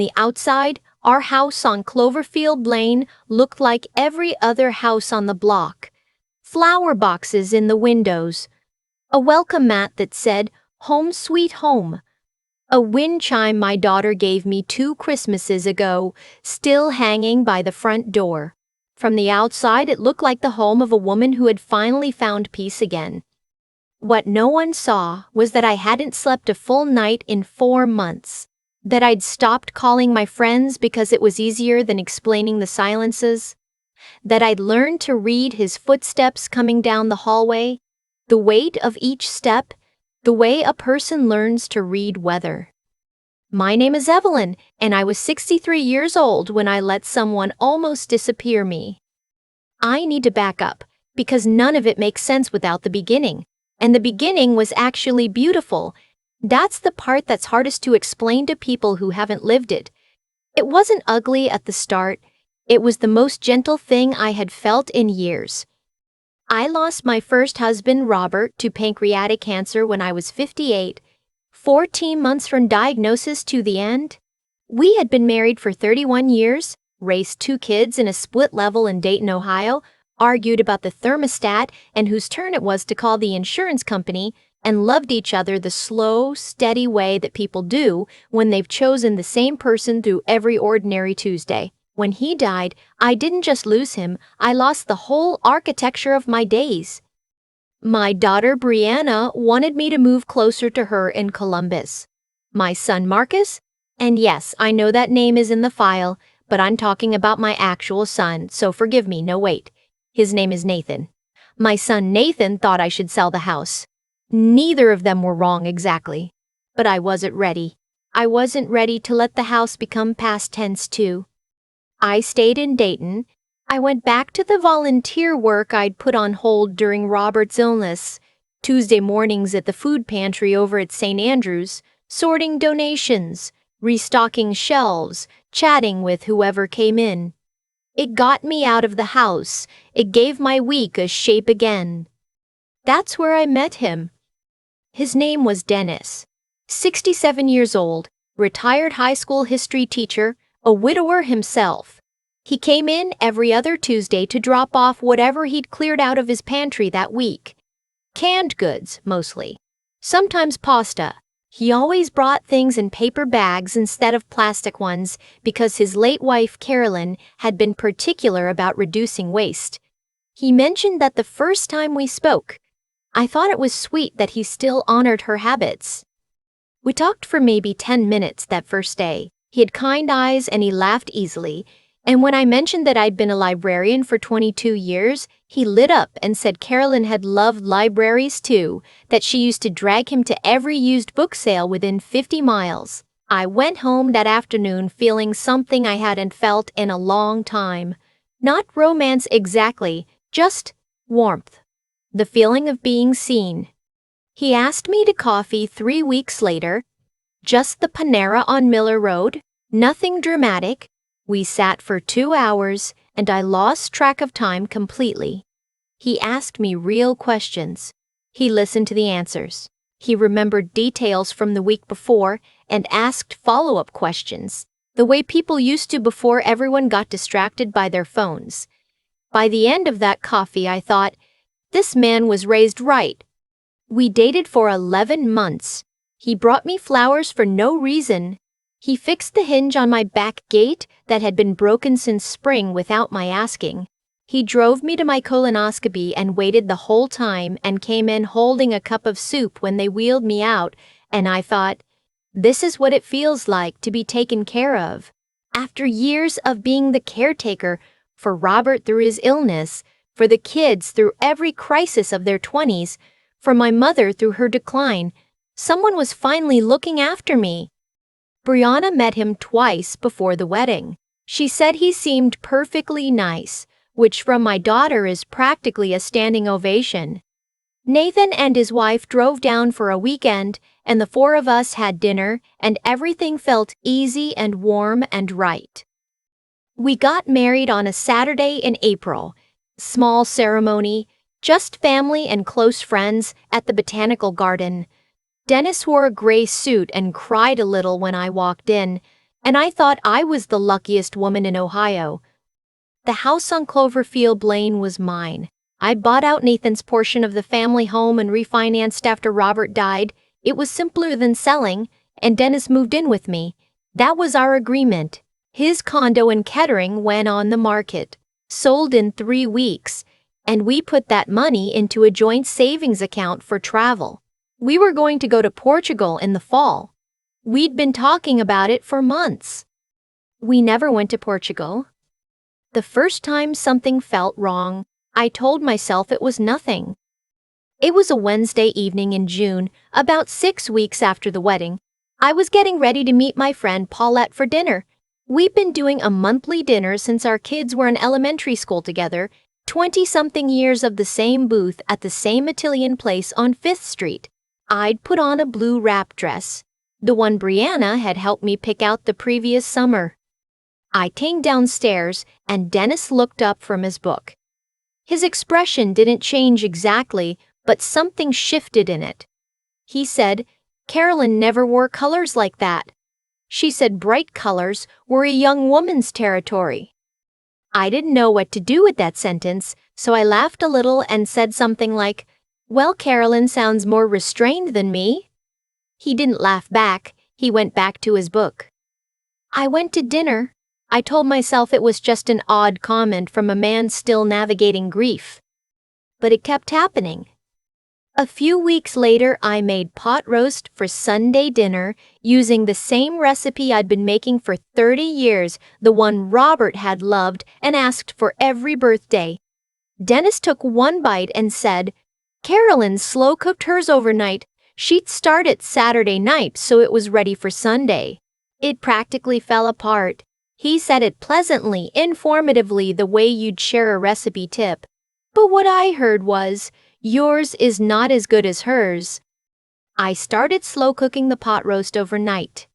The outside, our house on Cloverfield Lane looked like every other house on the block. Flower boxes in the windows. A welcome mat that said, "Home Sweet Home." A wind chime my daughter gave me 2 Christmases ago, still hanging by the front door. From the outside, it looked like the home of a woman who had finally found peace again. What no one saw was that I hadn't slept a full night in 4 months. That I'd stopped calling my friends because it was easier than explaining the silences. That I'd learned to read his footsteps coming down the hallway, the weight of each step, the way a person learns to read weather. My name is Evelyn, and I was 63 years old when I let someone almost disappear me. I need to back up, because none of it makes sense without the beginning. And the beginning was actually beautiful. That's the part that's hardest to explain to people who haven't lived it. It wasn't ugly at the start. It was the most gentle thing I had felt in years. I lost my first husband, Robert, to pancreatic cancer when I was 58, 14 months from diagnosis to the end. We had been married for 31 years, raised 2 kids in a split level in Dayton, Ohio, argued about the thermostat and whose turn it was to call the insurance company, and loved each other the slow, steady way that people do when they've chosen the same person through every ordinary Tuesday. When he died, I didn't just lose him, I lost the whole architecture of my days. My daughter Brianna wanted me to move closer to her in Columbus. My son Marcus? And yes, I know that name is in the file, but I'm talking about my actual son, so forgive me, no wait. His name is Nathan. My son Nathan thought I should sell the house. Neither of them were wrong exactly. But I wasn't ready. I wasn't ready to let the house become past tense too. I stayed in Dayton. I went back to the volunteer work I'd put on hold during Robert's illness. Tuesday mornings at the food pantry over at St. Andrews, sorting donations, restocking shelves, chatting with whoever came in. It got me out of the house. It gave my week a shape again. That's where I met him. His name was Dennis, 67 years old, retired high school history teacher, a widower himself. He came in every other Tuesday to drop off whatever he'd cleared out of his pantry that week. Canned goods, mostly. Sometimes pasta. He always brought things in paper bags instead of plastic ones because his late wife, Carolyn, had been particular about reducing waste. He mentioned that the first time we spoke, I thought it was sweet that he still honored her habits. We talked for maybe 10 minutes that first day. He had kind eyes and he laughed easily, and when I mentioned that I'd been a librarian for 22 years, he lit up and said Carolyn had loved libraries too, that she used to drag him to every used book sale within 50 miles. I went home that afternoon feeling something I hadn't felt in a long time. Not romance exactly, just warmth. The feeling of being seen. He asked me to coffee 3 weeks later. Just the Panera on Miller Road, nothing dramatic. We sat for 2 hours, and I lost track of time completely. He asked me real questions. He listened to the answers. He remembered details from the week before and asked follow-up questions, the way people used to before everyone got distracted by their phones. By the end of that coffee, I thought, this man was raised right. We dated for 11 months. He brought me flowers for no reason. He fixed the hinge on my back gate that had been broken since spring without my asking. He drove me to my colonoscopy and waited the whole time and came in holding a cup of soup when they wheeled me out, and I thought, this is what it feels like to be taken care of. After years of being the caretaker for Robert through his illness, for the kids through every crisis of their 20s, for my mother through her decline, someone was finally looking after me. Brianna met him twice before the wedding. She said he seemed perfectly nice, which from my daughter is practically a standing ovation. Nathan and his wife drove down for a weekend, and the 4 of us had dinner, and everything felt easy and warm and right. We got married on a Saturday in April. Small ceremony, just family and close friends at the Botanical Garden. Dennis wore a gray suit and cried a little when I walked in. and I thought I was the luckiest woman in Ohio. The house on Cloverfield Lane was mine. I bought out Nathan's portion of the family home and refinanced after Robert died. It was simpler than selling, and Dennis moved in with me. That was our agreement. His condo in Kettering went on the market, sold in 3 weeks, and we put that money into a joint savings account for travel. We were going to go to Portugal in the fall. We'd been talking about it for months. We never went to Portugal. The first time something felt wrong, I told myself it was nothing. It was a Wednesday evening in June, about 6 weeks after the wedding. I was getting ready to meet my friend Paulette for dinner. We'd been doing a monthly dinner since our kids were in elementary school together, 20-something years of the same booth at the same Italian place on 5th Street. I'd put on a blue wrap dress, the one Brianna had helped me pick out the previous summer. I came downstairs and Dennis looked up from his book. His expression didn't change exactly, but something shifted in it. He said, "Carolyn never wore colors like that." She said bright colors were a young woman's territory. I didn't know what to do with that sentence, so I laughed a little and said something like, "Well, Carolyn sounds more restrained than me." He didn't laugh back. He went back to his book. I went to dinner. I told myself it was just an odd comment from a man still navigating grief. But it kept happening. A few weeks later, I made pot roast for Sunday dinner using the same recipe I'd been making for 30 years, the one Robert had loved and asked for every birthday. Dennis took one bite and said, "Carolyn slow-cooked hers overnight. She'd start it Saturday night, so it was ready for Sunday." It practically fell apart. He said it pleasantly, informatively, the way you'd share a recipe tip. But what I heard was, "Yours is not as good as hers." I started slow cooking the pot roast overnight.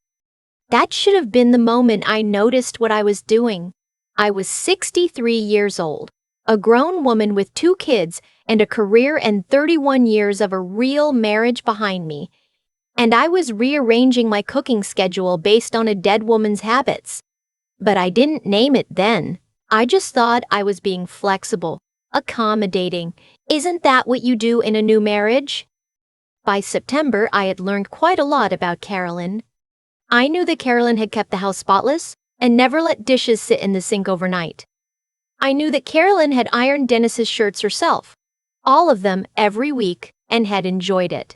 That should have been the moment I noticed what I was doing. I was 63 years old, a grown woman with 2 kids and a career and 31 years of a real marriage behind me. And I was rearranging my cooking schedule based on a dead woman's habits. But I didn't name it then. I just thought I was being flexible, accommodating. Isn't that what you do in a new marriage? By September, I had learned quite a lot about Carolyn. I knew that Carolyn had kept the house spotless and never let dishes sit in the sink overnight. I knew that Carolyn had ironed Dennis's shirts herself, all of them every week, and had enjoyed it.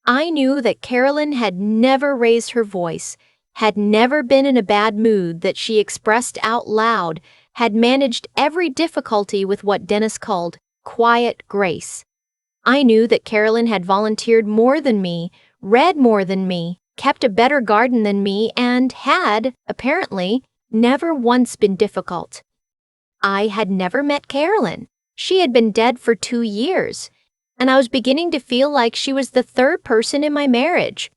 I knew that Carolyn had never raised her voice, had never been in a bad mood that she expressed out loud, had managed every difficulty with what Dennis called quiet grace. I knew that Carolyn had volunteered more than me, read more than me, kept a better garden than me, and had, apparently, never once been difficult. I had never met Carolyn. She had been dead for 2 years, and I was beginning to feel like she was the third person in my marriage.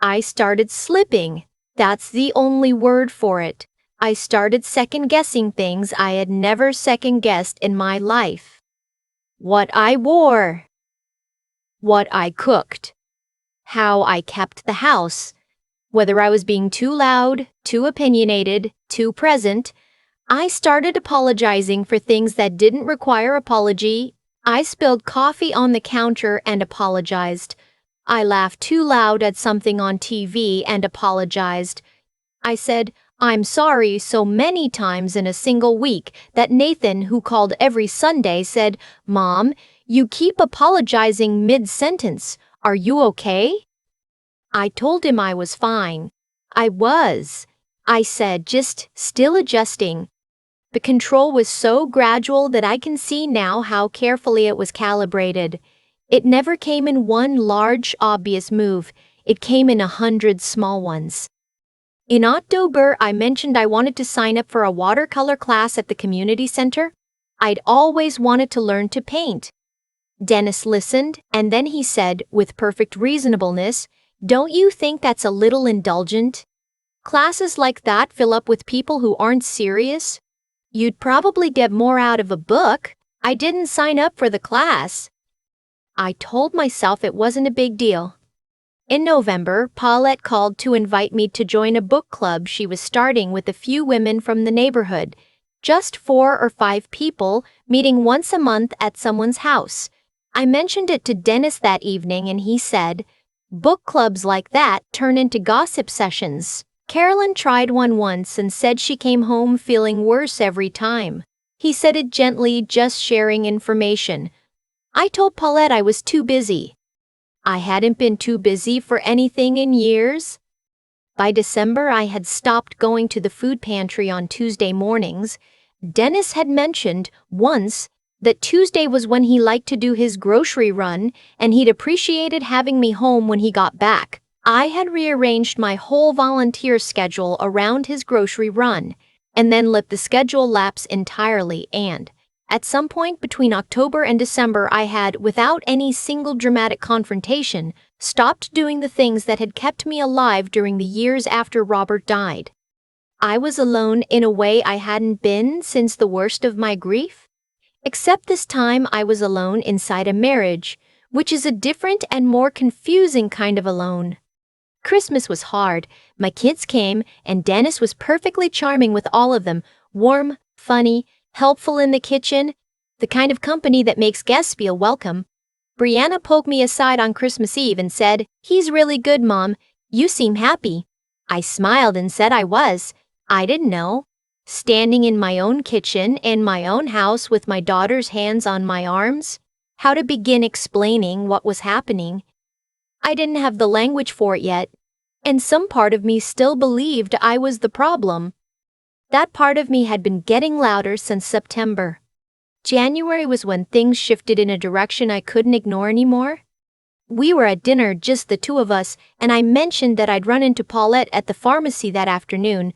I started slipping. That's the only word for it. I started second-guessing things I had never second-guessed in my life. What I wore. What I cooked. How I kept the house. Whether I was being too loud, too opinionated, too present. I started apologizing for things that didn't require apology. I spilled coffee on the counter and apologized. I laughed too loud at something on TV and apologized. I said, "I'm sorry" so many times in a single week that Nathan, who called every Sunday, said, "Mom, you keep apologizing mid-sentence. Are you okay?" I told him I was fine. I was. I said, just still adjusting. The control was so gradual that I can see now how carefully it was calibrated. It never came in one large, obvious move. It came in 100 small ones. In October, I mentioned I wanted to sign up for a watercolor class at the community center. I'd always wanted to learn to paint. Dennis listened, and then he said, with perfect reasonableness, "Don't you think that's a little indulgent? Classes like that fill up with people who aren't serious. You'd probably get more out of a book. I didn't sign up for the class." I told myself it wasn't a big deal. In November, Paulette called to invite me to join a book club she was starting with a few women from the neighborhood. Just 4 or 5 people, meeting once a month at someone's house. I mentioned it to Dennis that evening and he said, "Book clubs like that turn into gossip sessions." Carolyn tried one once and said she came home feeling worse every time. He said it gently, just sharing information. I told Paulette I was too busy. I hadn't been too busy for anything in years. By December, I had stopped going to the food pantry on Tuesday mornings. Dennis had mentioned once that Tuesday was when he liked to do his grocery run and he'd appreciated having me home when he got back. I had rearranged my whole volunteer schedule around his grocery run and then let the schedule lapse entirely and, at some point between October and December, I had, without any single dramatic confrontation, stopped doing the things that had kept me alive during the years after Robert died. I was alone in a way I hadn't been since the worst of my grief. Except this time I was alone inside a marriage, which is a different and more confusing kind of alone. Christmas was hard. My kids came, and Dennis was perfectly charming with all of them, warm, funny, helpful in the kitchen, the kind of company that makes guests feel welcome. Brianna poked me aside on Christmas Eve and said, "He's really good, Mom. You seem happy." I smiled and said I was. I didn't know. Standing in my own kitchen, in my own house with my daughter's hands on my arms, how to begin explaining what was happening. I didn't have the language for it yet, and some part of me still believed I was the problem. That part of me had been getting louder since September. January was when things shifted in a direction I couldn't ignore anymore. We were at dinner, just the two of us, and I mentioned that I'd run into Paulette at the pharmacy that afternoon,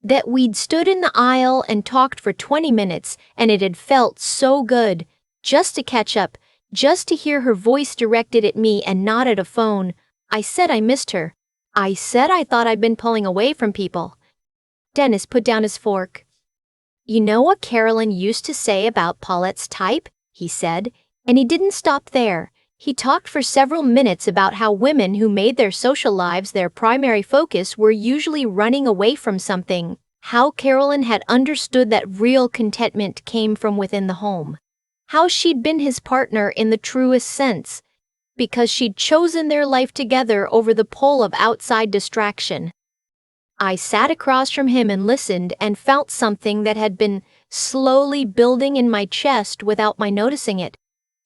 that we'd stood in the aisle and talked for 20 minutes, and it had felt so good, just to catch up, just to hear her voice directed at me and not at a phone. I said I missed her. I said I thought I'd been pulling away from people. Dennis put down his fork. "You know what Carolyn used to say about Paulette's type?" he said, and he didn't stop there. He talked for several minutes about how women who made their social lives their primary focus were usually running away from something, how Carolyn had understood that real contentment came from within the home, how she'd been his partner in the truest sense, because she'd chosen their life together over the pull of outside distraction. I sat across from him and listened and felt something that had been slowly building in my chest without my noticing it,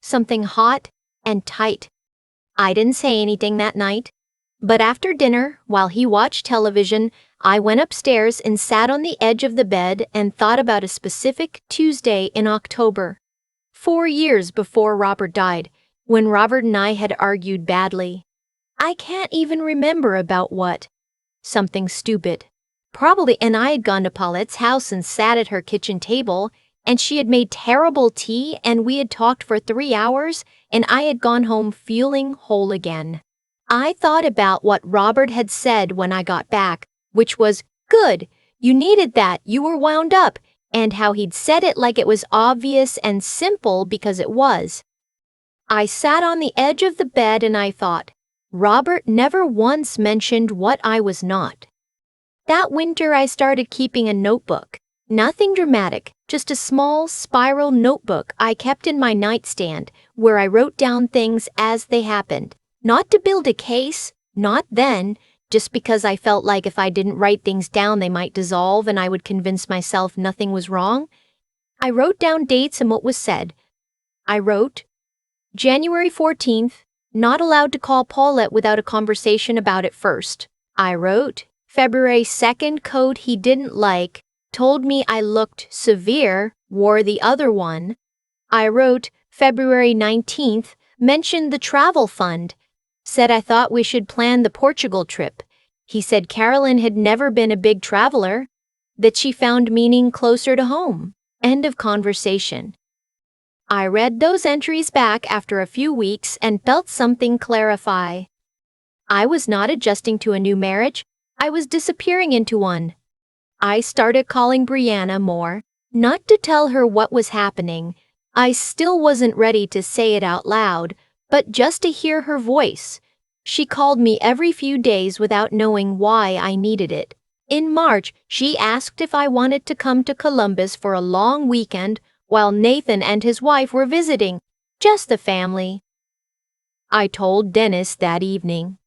something hot and tight. I didn't say anything that night, but after dinner, while he watched television, I went upstairs and sat on the edge of the bed and thought about a specific Tuesday in October, 4 years before Robert died, when Robert and I had argued badly. I can't even remember about what. Something stupid. Probably, and I had gone to Paulette's house and sat at her kitchen table, and she had made terrible tea, and we had talked for 3 hours, and I had gone home feeling whole again. I thought about what Robert had said when I got back, which was, "Good, you needed that, you were wound up," and how he'd said it like it was obvious and simple because it was. I sat on the edge of the bed and I thought, Robert never once mentioned what I was not. That winter I started keeping a notebook. Nothing dramatic, just a small spiral notebook I kept in my nightstand where I wrote down things as they happened. Not to build a case, not then, just because I felt like if I didn't write things down they might dissolve and I would convince myself nothing was wrong. I wrote down dates and what was said. I wrote, January 14th, not allowed to call Paulette without a conversation about it first. I wrote, February 2nd, code he didn't like, told me I looked severe, wore the other one. I wrote, February 19th, mentioned the travel fund, said I thought we should plan the Portugal trip. He said Carolyn had never been a big traveler, that she found meaning closer to home. End of conversation. I read those entries back after a few weeks and felt something clarify. I was not adjusting to a new marriage, I was disappearing into one. I started calling Brianna more, not to tell her what was happening. I still wasn't ready to say it out loud, but just to hear her voice. She called me every few days without knowing why I needed it. In March, she asked if I wanted to come to Columbus for a long weekend while Nathan and his wife were visiting, just the family. I told Dennis that evening.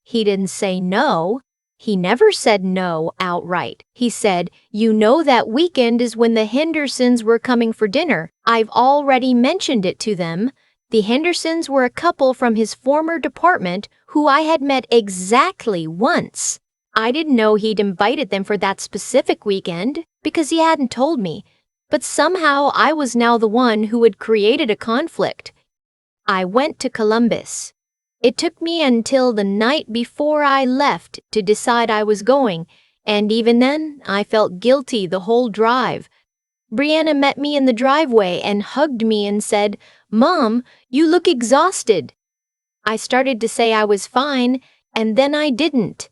He didn't say no. He never said no outright. He said, "You know that weekend is when the Hendersons were coming for dinner. I've already mentioned it to them." The Hendersons were a couple from his former department who I had met exactly once. I didn't know he'd invited them for that specific weekend because he hadn't told me, but somehow I was now the one who had created a conflict. I went to Columbus. It took me until the night before I left to decide I was going, and even then, I felt guilty the whole drive. Brianna met me in the driveway and hugged me and said, "Mom, you look exhausted." I started to say I was fine, and then I didn't.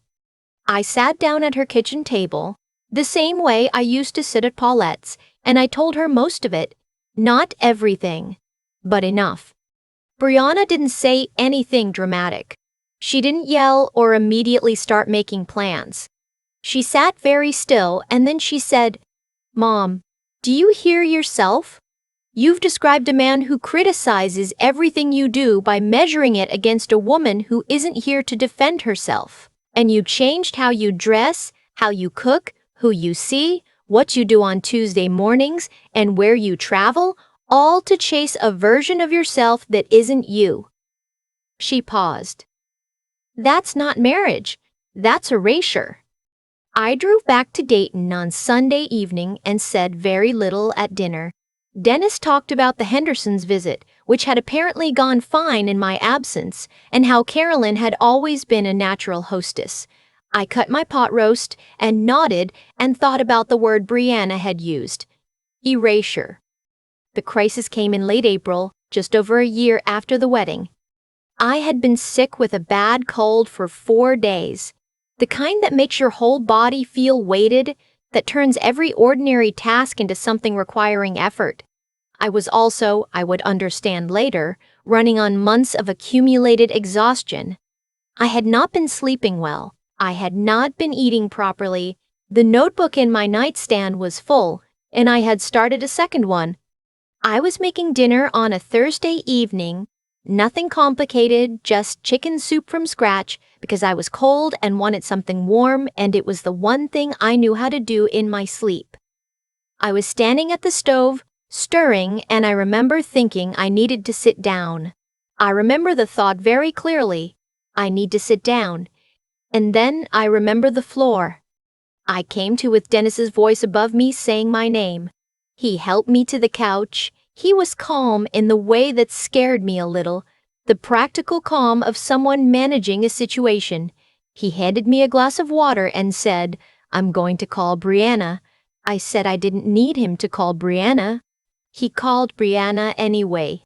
I sat down at her kitchen table, the same way I used to sit at Paulette's, and I told her most of it. Not everything, but enough. Brianna didn't say anything dramatic. She didn't yell or immediately start making plans. She sat very still and then she said, "Mom, do you hear yourself? You've described a man who criticizes everything you do by measuring it against a woman who isn't here to defend herself. And you changed how you dress, how you cook, who you see, what you do on Tuesday mornings, and where you travel, all to chase a version of yourself that isn't you." She paused. "That's not marriage. That's erasure." I drove back to Dayton on Sunday evening and said very little at dinner. Dennis talked about the Hendersons' visit, which had apparently gone fine in my absence, and how Carolyn had always been a natural hostess. I cut my pot roast and nodded and thought about the word Brianna had used. Erasure. The crisis came in late April, just over a year after the wedding. I had been sick with a bad cold for 4 days. The kind that makes your whole body feel weighted, that turns every ordinary task into something requiring effort. I was also, I would understand later, running on months of accumulated exhaustion. I had not been sleeping well. I had not been eating properly. The notebook in my nightstand was full, and I had started a second one. I was making dinner on a Thursday evening. Nothing complicated, just chicken soup from scratch because I was cold and wanted something warm, and it was the one thing I knew how to do in my sleep. I was standing at the stove, stirring, and I remember thinking I needed to sit down. I remember the thought very clearly. I need to sit down. And then I remember the floor. I came to with Dennis's voice above me saying my name. He helped me to the couch. He was calm in the way that scared me a little, the practical calm of someone managing a situation. He handed me a glass of water and said, "I'm going to call Brianna." I said I didn't need him to call Brianna. He called Brianna anyway.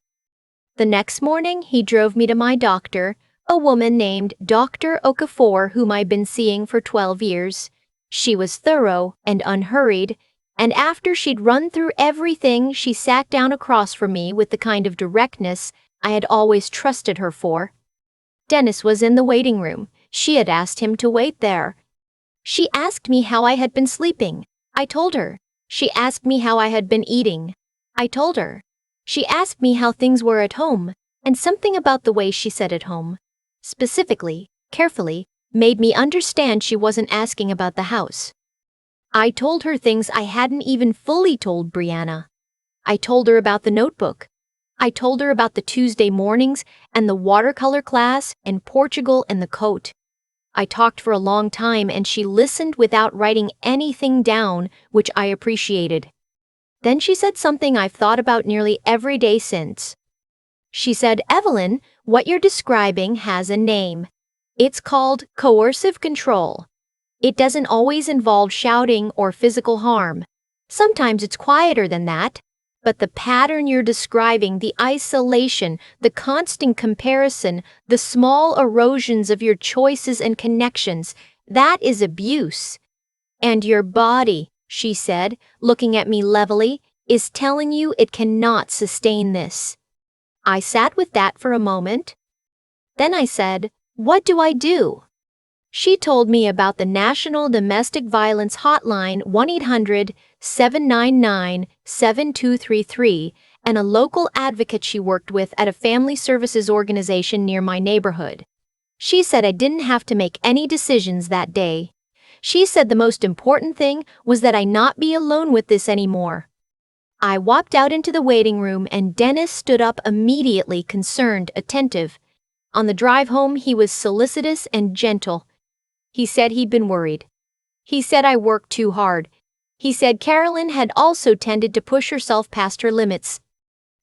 The next morning, he drove me to my doctor, a woman named Dr. Okafor, whom I'd been seeing for 12 years. She was thorough and unhurried, and after she'd run through everything, she sat down across from me with the kind of directness I had always trusted her for. Dennis was in the waiting room. She had asked him to wait there. She asked me how I had been sleeping. I told her. She asked me how I had been eating. I told her. She asked me how things were at home, and something about the way she said at home, specifically, carefully, made me understand she wasn't asking about the house. I told her things I hadn't even fully told Brianna. I told her about the notebook. I told her about the Tuesday mornings and the watercolor class and Portugal and the coat. I talked for a long time and she listened without writing anything down, which I appreciated. Then she said something I've thought about nearly every day since. She said, "Evelyn, what you're describing has a name. It's called coercive control. It doesn't always involve shouting or physical harm. Sometimes it's quieter than that. But the pattern you're describing, the isolation, the constant comparison, the small erosions of your choices and connections, that is abuse. And your body," she said, looking at me levelly, "is telling you it cannot sustain this." I sat with that for a moment. Then I said, What do I do? She told me about the National Domestic Violence Hotline 1-800-799-7233 and a local advocate she worked with at a family services organization near my neighborhood. She said I didn't have to make any decisions that day. She said the most important thing was that I not be alone with this anymore. I walked out into the waiting room and Dennis stood up immediately, concerned, attentive. On the drive home, he was solicitous and gentle. He said he'd been worried. He said I worked too hard. He said Carolyn had also tended to push herself past her limits.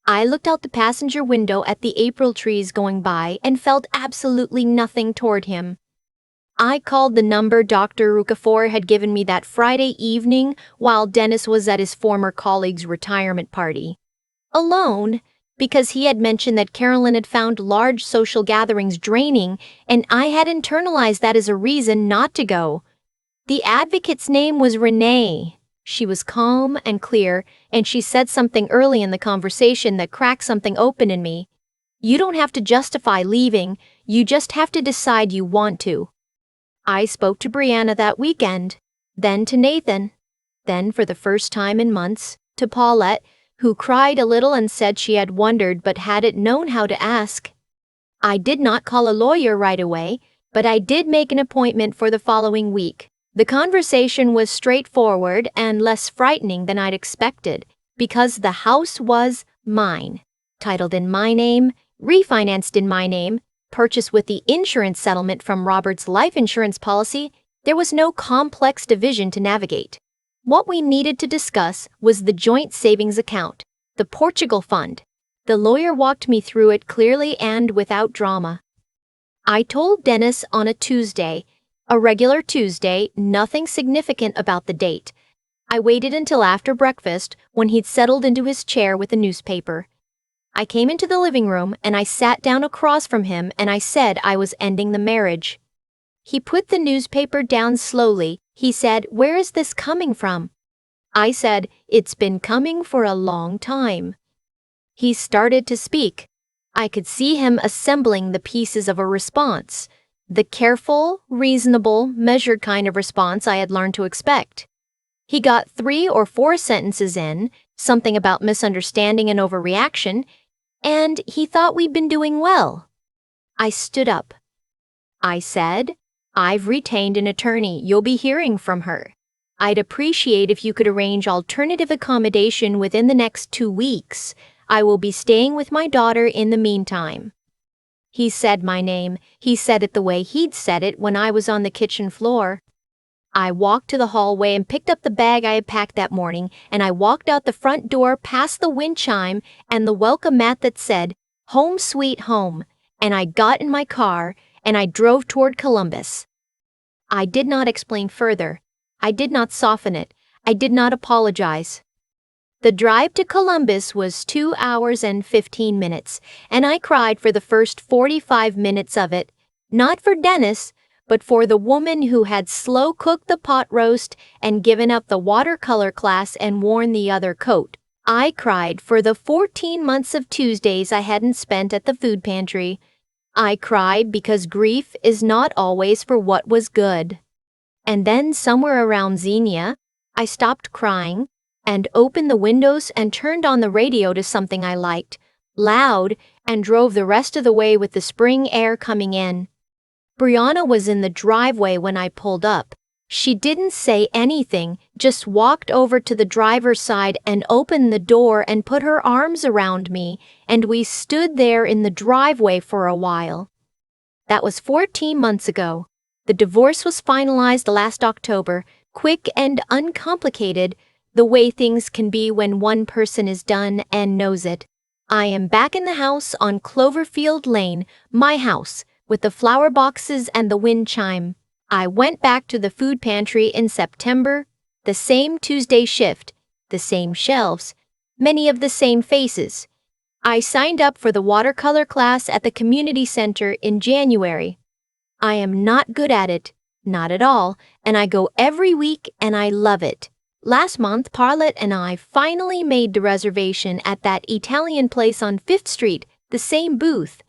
I looked out the passenger window at the April trees going by and felt absolutely nothing toward him. I called the number Dr. Rukafort had given me that Friday evening while Dennis was at his former colleague's retirement party. Alone, because he had mentioned that Carolyn had found large social gatherings draining, and I had internalized that as a reason not to go. The advocate's name was Renee. She was calm and clear, and she said something early in the conversation that cracked something open in me. You don't have to justify leaving, you just have to decide you want to. I spoke to Brianna that weekend, then to Nathan, then for the first time in months, to Paulette, who cried a little and said she had wondered but hadn't known how to ask. I did not call a lawyer right away, but I did make an appointment for the following week. The conversation was straightforward and less frightening than I'd expected, because the house was mine, titled in my name, refinanced in my name, purchased with the insurance settlement from Robert's life insurance policy. There was no complex division to navigate. What we needed to discuss was the joint savings account, the Portugal fund. The lawyer walked me through it clearly and without drama. I told Dennis on a Tuesday, a regular Tuesday, nothing significant about the date. I waited until after breakfast when he'd settled into his chair with a newspaper. I came into the living room and I sat down across from him and I said I was ending the marriage. He put the newspaper down slowly. He said, "Where is this coming from?" I said, "It's been coming for a long time." He started to speak. I could see him assembling the pieces of a response, the careful, reasonable, measured kind of response I had learned to expect. He got 3 or 4 sentences in, something about misunderstanding and overreaction, and he thought we'd been doing well. I stood up. I said, "I've retained an attorney. You'll be hearing from her. I'd appreciate if you could arrange alternative accommodation within the next 2 weeks. I will be staying with my daughter in the meantime." He said my name. He said it the way he'd said it when I was on the kitchen floor. I walked to the hallway and picked up the bag I had packed that morning, and I walked out the front door past the wind chime and the welcome mat that said, "Home Sweet Home," and I got in my car and I drove toward Columbus. I did not explain further. I did not soften it. I did not apologize. The drive to Columbus was 2 hours and 15 minutes, and I cried for the first 45 minutes of it, not for Dennis, but for the woman who had slow-cooked the pot roast and given up the watercolor class and worn the other coat. I cried for the 14 months of Tuesdays I hadn't spent at the food pantry. I cried because grief is not always for what was good. And then somewhere around Xenia, I stopped crying and opened the windows and turned on the radio to something I liked, loud, and drove the rest of the way with the spring air coming in. Brianna was in the driveway when I pulled up. She didn't say anything, just walked over to the driver's side and opened the door and put her arms around me, and we stood there in the driveway for a while. That was 14 months ago. The divorce was finalized last October, quick and uncomplicated, the way things can be when one person is done and knows it. I am back in the house on Cloverfield Lane, my house, with the flower boxes and the wind chime. I went back to the food pantry in September, the same Tuesday shift, the same shelves, many of the same faces. I signed up for the watercolor class at the community center in January. I am not good at it, not at all, and I go every week and I love it. Last month, Parlett and I finally made the reservation at that Italian place on 5th Street, the same booth.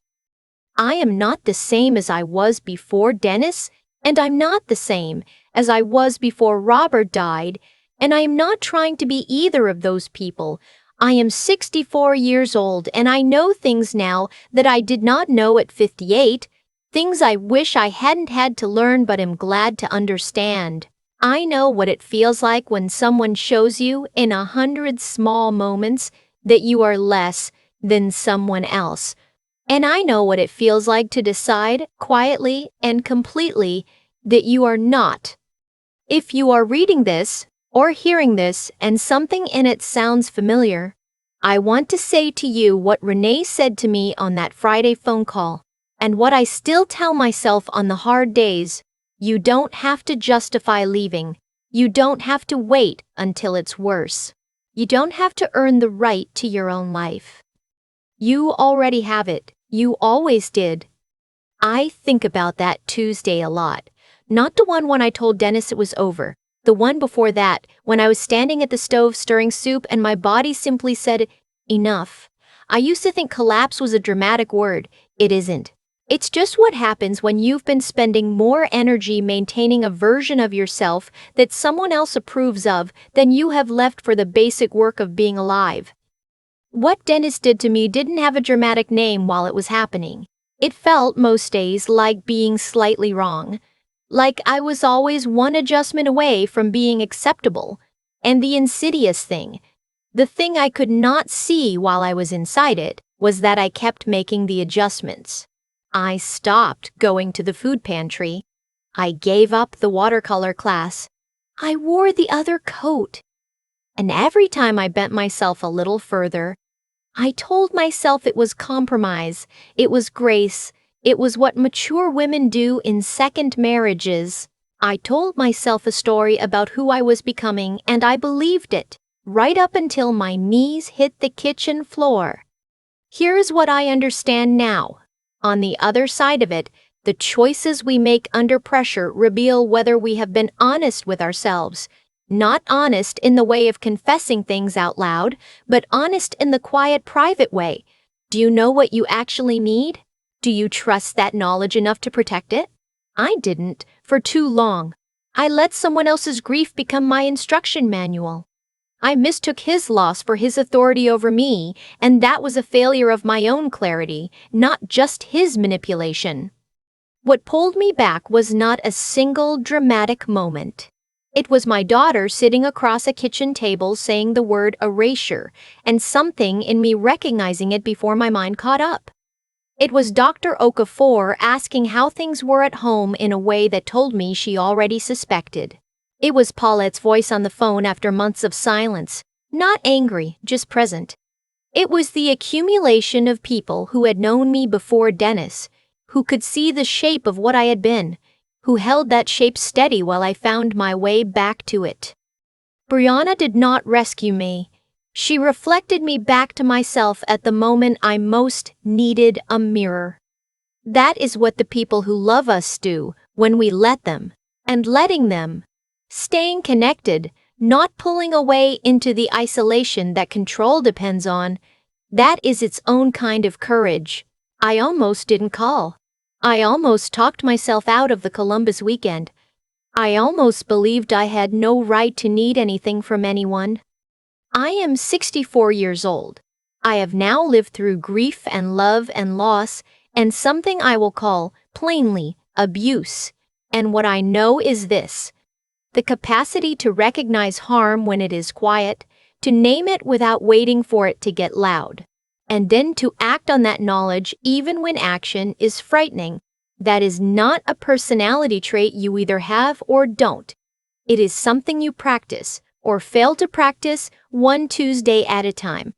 I am not the same as I was before Dennis, and I'm not the same as I was before Robert died, and I am not trying to be either of those people. I am 64 years old, and I know things now that I did not know at 58, things I wish I hadn't had to learn but am glad to understand. I know what it feels like when someone shows you in 100 small moments that you are less than someone else. And I know what it feels like to decide quietly and completely that you are not. If you are reading this or hearing this and something in it sounds familiar, I want to say to you what Renee said to me on that Friday phone call, and what I still tell myself on the hard days. You don't have to justify leaving. You don't have to wait until it's worse. You don't have to earn the right to your own life. You already have it. You always did. I think about that Tuesday a lot. Not the one when I told Dennis it was over. The one before that, when I was standing at the stove stirring soup and my body simply said, enough. I used to think collapse was a dramatic word. It isn't. It's just what happens when you've been spending more energy maintaining a version of yourself that someone else approves of than you have left for the basic work of being alive. What Dennis did to me didn't have a dramatic name while it was happening. It felt most days like being slightly wrong, like I was always one adjustment away from being acceptable. And the insidious thing, the thing I could not see while I was inside it, was that I kept making the adjustments. I stopped going to the food pantry. I gave up the watercolor class. I wore the other coat. And every time I bent myself a little further, I told myself it was compromise, it was grace, it was what mature women do in second marriages. I told myself a story about who I was becoming, and I believed it, right up until my knees hit the kitchen floor. Here's what I understand now. On the other side of it, the choices we make under pressure reveal whether we have been honest with ourselves. Not honest in the way of confessing things out loud, but honest in the quiet, private way. Do you know what you actually need? Do you trust that knowledge enough to protect it? I didn't, for too long. I let someone else's grief become my instruction manual. I mistook his loss for his authority over me, and that was a failure of my own clarity, not just his manipulation. What pulled me back was not a single dramatic moment. It was my daughter sitting across a kitchen table saying the word erasure, and something in me recognizing it before my mind caught up. It was Dr. Okafor asking how things were at home in a way that told me she already suspected. It was Paulette's voice on the phone after months of silence, not angry, just present. It was the accumulation of people who had known me before Dennis, who could see the shape of what I had been, who held that shape steady while I found my way back to it. Brianna did not rescue me. She reflected me back to myself at the moment I most needed a mirror. That is what the people who love us do when we let them, and letting them. Staying connected, not pulling away into the isolation that control depends on, that is its own kind of courage. I almost didn't call. I almost talked myself out of the Columbus weekend. I almost believed I had no right to need anything from anyone. I am 64 years old. I have now lived through grief and love and loss and something I will call, plainly, abuse. And what I know is this: the capacity to recognize harm when it is quiet, to name it without waiting for it to get loud, and then to act on that knowledge even when action is frightening. That is not a personality trait you either have or don't. It is something you practice, or fail to practice, one Tuesday at a time.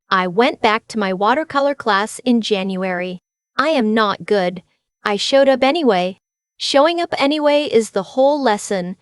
I went back to my watercolor class in January. I am not good. I showed up anyway. Showing up anyway is the whole lesson.